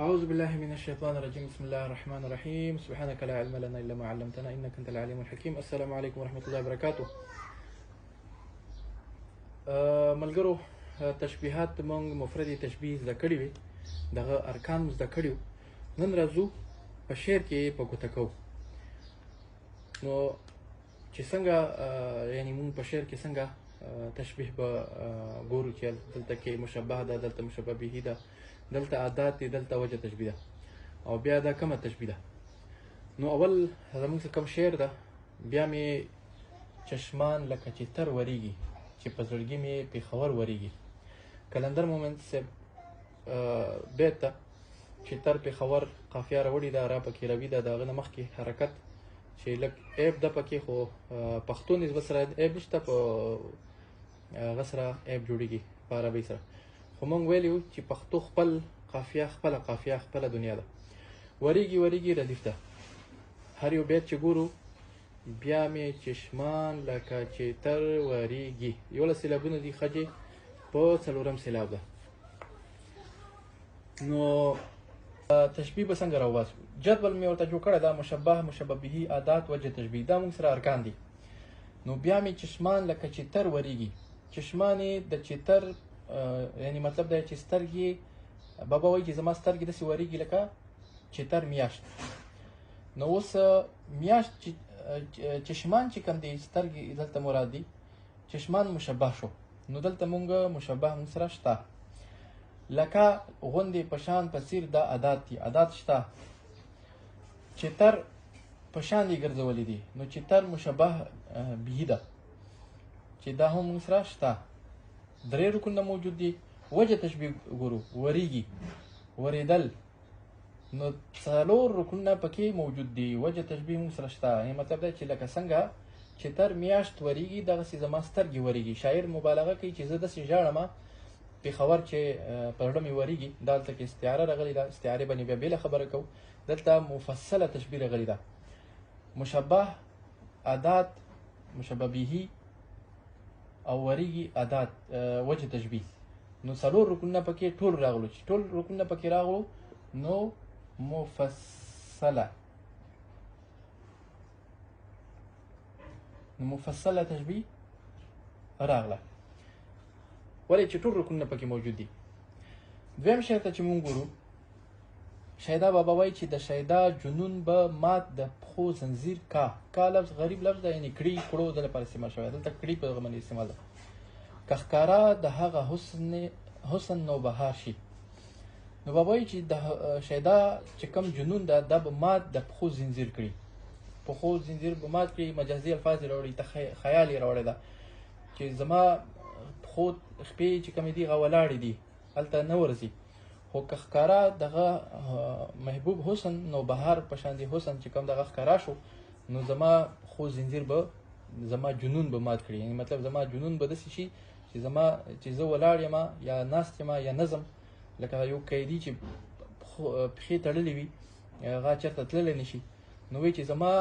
أعوذ بالله من الشيطان الرجيم. بسم الله الرحمن الرحيم. سبحانك لا علم لنا إلا ما علمتنا إنك أنت العليم الحكيم. السلام عليكم ورحمة الله وبركاته. ملګرو، تشبیهات مونږ مفرد تشبیه زده کړي وي، دغه ارکان مو زده کړي وو. نن راځو په شعر کې په ګوته کوو. نو چې څنګه یعنې مونږ په شعر کې څنګه تشبیه به ګورو چې دلته کې مشبه ده، دلته مشبه به ده، دلته عادات دي، دلته وجه تشبیه ده، او بیا دا کومه تشبیه ده. نو اول زموږ څه کوم شعر ده، بیا مې چشمان لکه چې تر وریږي، چې په زړګي مې پېښور وریږي. کلندر مومند صاحب بیت ته چې تر پېښور قافیه راوړې ده، را پکې روي ده، د هغه نه مخکې حرکت چې لږ عیب ده پکې، خو پښتو نسبت سره عیب نشته، په هغه سره عیب جوړېږي په عربۍ سره. خو موږ ویلي وو چې پښتو خپل قافیه، خپله قافیه، خپله دنیا ده. وریږي وریږي ردیف ده. هر یو بیت چې ګورو بیا مې چشمان لکه چې تر وریږي. 11 سېلابونه دي، خجې په 4م سېلاب ده. نو تشبیه به څنګه راوباسو؟ جدول مې ورته جوړ کړی ده، مشبه، مشبه به، عادات، وجه تشبیه، دا موږ سره ارکان دي. نو بیا مې چشمان لکه چې تر وریږي. چشمان یې د چې تر یعنی مطلب دا چې سترګې، بابا وایي چې زما سترګې داسې وریږي لکه چې تر میاشت. نو اوس میاشت چشمان چې کوم دی، سترګې دلته مراد دي، چشمان مشبه شو. نو دلته مونږ مشبه مونږ سره شته. لکه غوندې په شان په څیر دا عادات دي، عادات شته. چې تر په شان یې ګرځولي دي، نو چې تر مشبه به ده، چې دا هم مونږ سره شته. 3 رکنونه موجود دي. وجه تشبیه ګورو، وریږي، وریدل، نو 4 رکنونه پکې موجود دي. وجه تشبیه موږ سره شته. یعنې مطلب دا چې لکه څنګه چې تر میاشت وریږي، دغسې زما سترګې وریږي. شاعر مبالغه کوي چې زه داسې ژاړمه پېښور چې په زړه مې وریږي. دلته کې استعاره راغلې ده، استعارې باندې بیا بېله خبره کوو. دلته مفصله تشبیه راغلې ده. مشبه، عادات، مشبه به او وریږي، عادات، وجه تشبیه. نو 4 رکنونه پکې ټول راغلو. چې ټول رکنونه پکې راغلو نو مفصله تشبیه راغله. ولې چې ټول رکنونه پکې موجود دي. دویم شعر ته چې مونږ ګورو، شیدا بابا وایي چې د شیدا جنون به مات د پښو زنځیر کا. کا لفظ غریب لفظ ده، یعنې کړي کړو د لپاره استعمال شوی. دلته کړي په دغه باندې استعمال ده. که ښکاره د هغه حسن نوبهار شي. نو بابا وایي چې د شیدا چې کوم جنون ده، دا به مات د پښو زنځیر کړي. پښو زنځیر به مات کړي. مجازي الفاظ یې راوړي، خیال یې راوړی ده چې زما پښو خپې چې کومې دي هغه ولاړې دي، هلته نه ورځي. خو که ښکاره دغه محبوب حسن نوبهار په شان دي حسن چې کوم دغه ښکاره شو، نو زما پښو زنځیر به، زما جنون به مات کړي. یعنې مطلب زما جنون به داسې شي چې زما چې زه ولاړ یم یا ناست یم یا نظم، لکه یو قیدي چې پښې تړلې وي، هغه چېرته تللی نه شي. نو وایي چې زما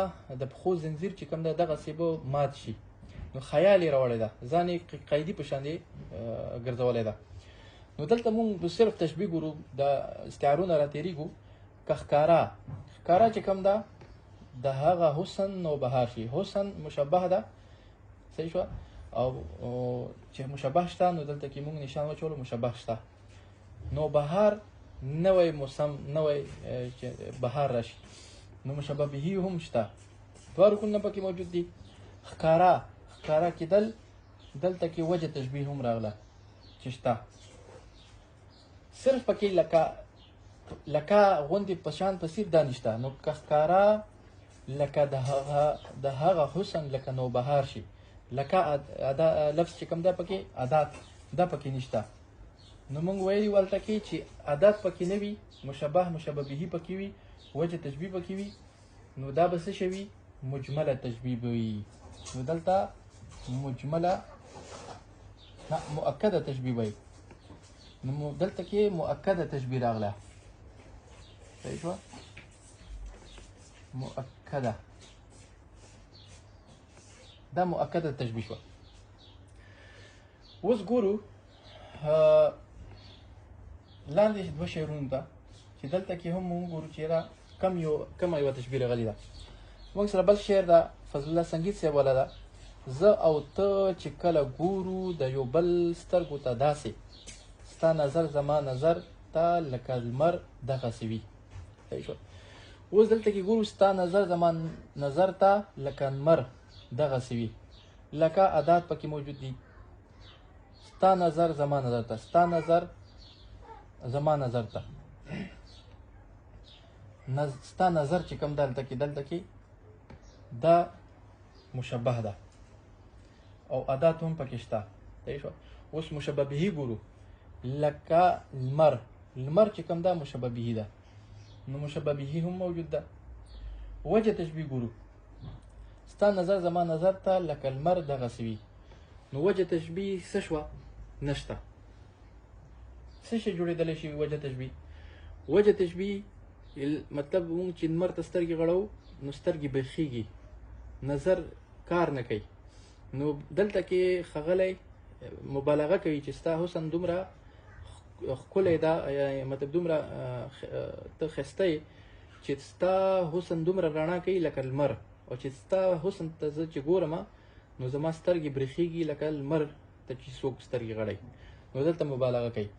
د پښو زنځیر چې کوم ده دغسې به مات شي. نو خیال یې راوړی ده، ځان یې قیدي په شان دی ګرځولی ده. نو دلته مونږ صرف تشبیه ګورو، د استعارونه راتېرېږو. که ښکاره، ښکاره چې کوم ده د هغه حسن نوبهار شي. حسن مشبه ده، صحیح شوه. او چې مشبه شته، نو دلته کې مونږ نشان واچولو مشبه شته. نوبهار نوی موسم، نوی بهار راشي. نو مشبه به هم شته. 2 رکنونه پکې موجود دي. ښکاره، ښکاره کېدل، دلته کې وجه تشبیه هم راغله چې شته. صرف پکې لکه غوندې په شان په څیر دا نشته. نو که ښکاره لکه د هغه حسن لکه نوبهار شي. لکه لفظ چې کوم ده پکې عادات، دا پکې نشته. نو موږ ویلي هلته کې چې عادات پکې نه وي، مشبه، مشبه به پکې وي، وجه تشبیه پکې وي. نو دا به څه شوي؟ مجمله تشبیه به وي. نو دلته مجمله، نه، مؤکده تشبیه به وي. نو دلته کې مؤکده تشبیه راغله. صحیح شوه؟ مؤکده، دا مؤکده تشبیه شوه. اوس ګورو لاندې 2 شعرونو ته چې دلته کې هم موږ ګورو چې را کم یو تشبیه راغلی ده. موږ سره بل شعر ده فضل الله سنگیت صاحب والا ده. زه او ته چې کله ګورو د یو بل سترګو ته داسې، ستا نظر زما نظر ته لکه لمر دغسې وي. صحیح شو. اوس دلته کې ګورو ستا نظر زما نظر ته لکه لمر دغسې وي. لکه ادات پکې موجود دي. ستا نظر زما نظر ته، ستا نظر زما نظر ته، ستا نظر چې کوم دلته کې دا مشبه ده او ادات هم پکې شته. صحیح شو. اوس مشبه به ګورو لکه لمر، لمر چې کوم دا مشبه به ده، نو مشبه به هم موجود ده. وجه تشبیه ګورو ستا نظر زما نظر ته لکه لمر دغسې وي. نو وجه تشبیه څه شوه؟ نشته. څه شی جوړېدلی شي وجه تشبیه؟ وجه تشبیه مطلب مونږ چې لمر ته سترګې غړو نو سترګې بخیږي، نظر کار نه کوي. نو دلته کې ښاغلی مبالغه کوي چې ستا حسن دومره ښکلی ده، مطلب دومره ته ښایسته یې چې ستا حسن دومره رڼا کوي لکه لمر، او چې ستا حسن ته زه چې ګورم نو زما سترګې برېښېږي لکه لمر ته چې څوک سترګې غړی. نو دلته مبالغه کوي.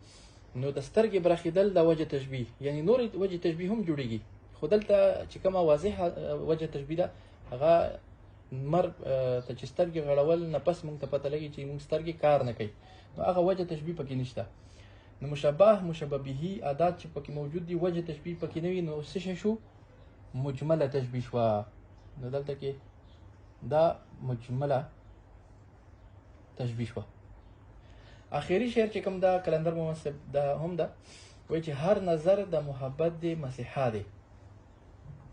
نو د سترګې برېښېدل د وجه تشبیه، یعنی نورې وجه تشبیه هم جوړېږي، خو دلته چې کومه واضحه وجه تشبیه ده هغه لمر ته چې سترګې غړول نه پس موږ ته پته لګي چې موږ سترګې کار نه کوي، نو هغه وجه تشبیه پکې نشته. نو مشبه به ادات چې پکې موجود دي وجه تشبیه پکې نه وي، نو څه شی شو؟ مجمله تشبیه شوه. نو دلته کې دا مجمله تشبیه شوه. آخري شعر چې کوم دا کلندر محمد دا هم ده، وایي چې هر نظر د محبت دی مسیحا دی.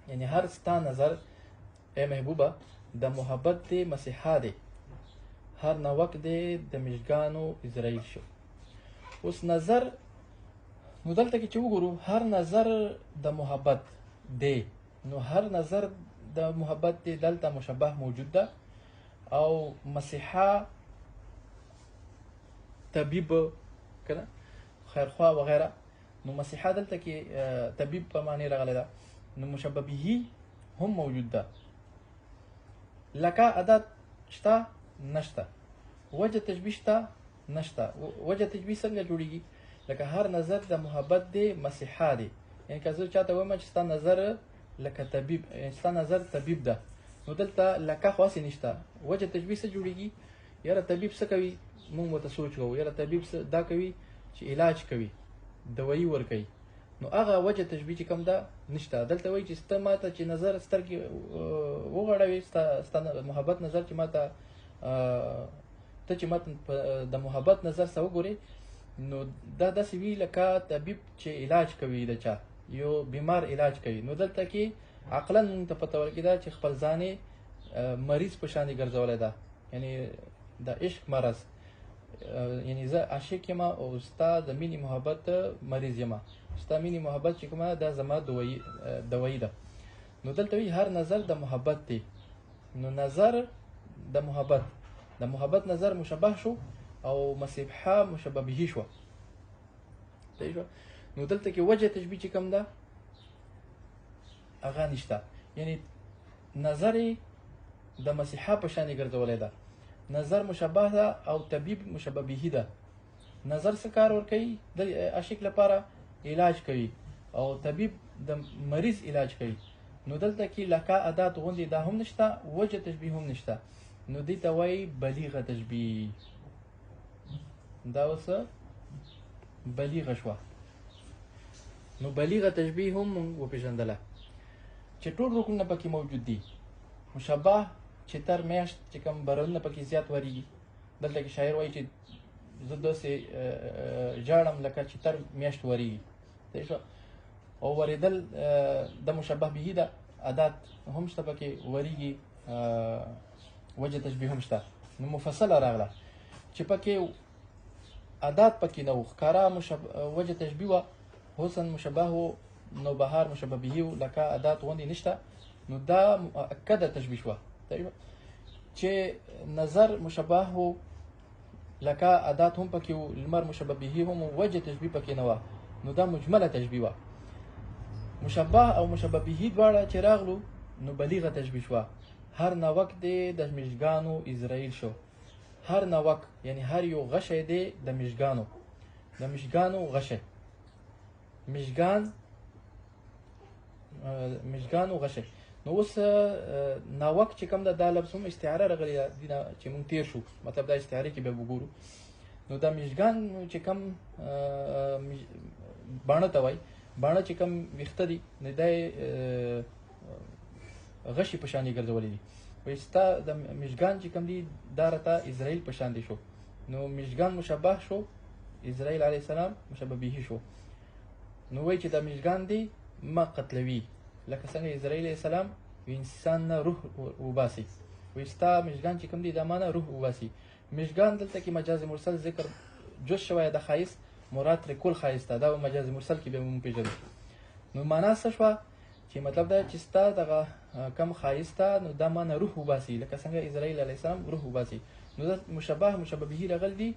یعنی هر ستا نظر ای محبوبه د محبت دی مسیحا دی، هر نوک دی د مژگانو اسرائیل شو. اوس نظر، نو دلته کې چې وګورو هر نظر د محبت دی، نو هر نظر د محبت دی دلته مشبه موجود ده، او مسیحا طبیب کنه خیرخوا وغیره، نو مسیحا دلته کې طبیب په معنی راغلی ده. نو مشبه به هم موجود ده. لکه ادات شته نشته، وجه تشبیه شته نشته. وجه تشبیه څنګه جوړیږي؟ لکه هر نظر د محبت دی مسیحا دی، یعنی که زه چاته وایم چې ستا نظر لکه طبیب، ستا نظر طبیب ده، نو دلته لکه خو هسې نشته. وجه تشبیه څه جوړیږي؟ یاره طبیب څه کوي؟ مونږ ورته سوچ کوو یاره طبیب دا کوي چې علاج کوي، دوایي ورکوي. نو هغه وجه تشبیه چې کوم ده نشته. دلته وایي چې ستا ماته چې نظر سترګې وغړوي، ستا محبت نظر چې ماته ته چې ماته د محبت نظر سره وګورې، نو دا داسې وي لکه طبیب چې علاج کوي د چا، یو بیمار علاج کوي. نو دلته کې عقلا مونږ ته پته ورکېده چې خپل ځان مریض په شانې ګرځولی ده، یعنی د عشق مرض، یعنی زه عاشق یم او ستا د مینې محبت مریض یم، ستا مینې محبت چې کومه دا زما دوایي ده. نو دلته وی هر نظر د محبت دی، نو نظر د محبت نظر مشبه شو او مسیحا مشبه به شو. صحیح شو. نو دلته کې وجه تشبیه چې کوم ده هغه نشته، یعنی نظر د مسیحا په شانې ګرځولی ده. نظر مشبه ده او طبیب مشبه به ده. نظر څه کار ورکوي؟ د عاشق لپاره علاج کوي، او طبیب د مریض علاج کوي. نو دلته کې لکه ادات غوندې دا هم نشته، وجه تشبیه هم نشته. نو دې ته وایي بلیغه تشبیه. دا اوس بلیغه شوه. نو بلیغه تشبیه هم موږ وپېژندله چې ټول رکنونه پکې موجود دي. مشبه چې تر میاشت چې کوم برنونه پکې زیات ورېږي، دلته کې شاعر وایي چې زه داسې ژاړم لکه چې تر میاشت ورېږي. صحیح شو. او ورېدل د مشبه به ده، ادات هم شته پکې ورېږي، وجه تشبیه هم شته. نو مفصله راغله چې پکې ادات پکې نه و، ښکاره وجه تشبیه وه، حسن مشبه و، نوبهار مشبه به و، لکه ادات غوندې نشته. نو دا مؤکده تشبیه شوه. چې نظر مشبه و، لکه ادات هم پکې و، لمر مشبه به هم و، وجه تشبیه پکې نه وه، نو دا مجمله تشبیه وه. مشبه او مشبه به دواړه چې راغلو نو بلیغه تشبیه شوه. هر ناوک دی د میشګانو اسرائیل شو. هر ناوک یعنی هر یو غشی دی د میشګانو غشی. میشګانو غشی. نو اوس ناوک چې کوم دا لفظ هم استعاره راغلی دی چې مونږ تیر شو، مطلب دا استعاره کې به وګورو. نو دا میشګان چې کوم باڼه ته وایي، باڼه چې کوم ویښته دي نو دا غشي په شان یې ګرځولي دي. وایي ستا د میشګان چې کوم دي دا راته اسرائیل په شان دي شو. نو میشګان مشبه شو، اسرائیل علیه السلام مشبه به شو. نو وایي چې دا میشګان دي ما قتلوي، لکه څنګه اسرائیل علیه السلام انسان نه روح وباسي. وایي ستا میشګان چې کوم دي دا ما نه روح وباسي. میشګان دلته کې مجاز مرسل ذکر جز شوی د ښایست، مراد ترې کل ښایست ده، دا مجاز مرسل کې به مونږ پېژنو. نو معنا څه شوه چې مطلب دا چې ستا دغه کم ښایست ده نو دا ما نه روح وباسي، لکه څنګه اسرائیل علیه السلام روح وباسي. نو دا مشبه به راغلی دي،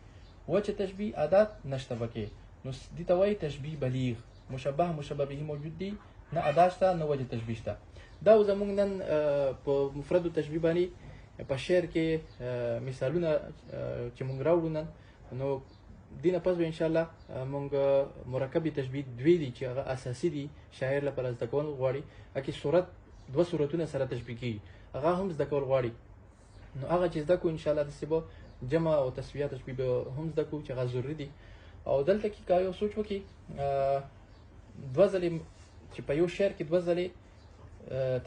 وجه تشبیه عادت نشته پکې. نو دې ته وایي تشبیه بلیغ. مشبه به موجود دي، نه ادا شته نه وجه تشبیه شته. دا زموږ نن په مفردو تشبیه باندې په شعر کې مثالونه چې مونږ راوړو نن، نو دینه پس به انشاءالله مونږ مرکب تشبیه دوی دي چې هغه اساسي دي شاعر لپاره زده کول غواړي. اکه صورت دوه صورتونه سره تشبیه کیږي، هغه هم زده کول غواړي. نو هغه چې زده کو انشاءالله د سبا جمع او تسویه تشبیه به هم زده کو چې هغه ضروري دي. او دلته کې کا یو سوچ وکړي دوه ځلې چې په یو شعر کې دوه ځلې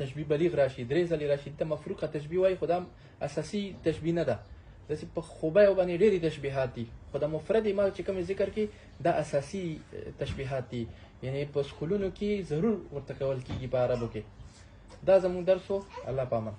تشبیه بلیغ راشي، درې ځلې راشي، ته مفروقه تشبیه وایي، خو دا اساسي تشبیه نه ده. داسې په خوبیو باندې ډېرې تشبیهات دي، خو د مفرد ما چې کوم ذکر کې دا اساسي تشبیهات دي، یعنی په سکولونو کې ضرور ورته کول کېږي په عربو کې. دا زموږ درس و. الله پامان.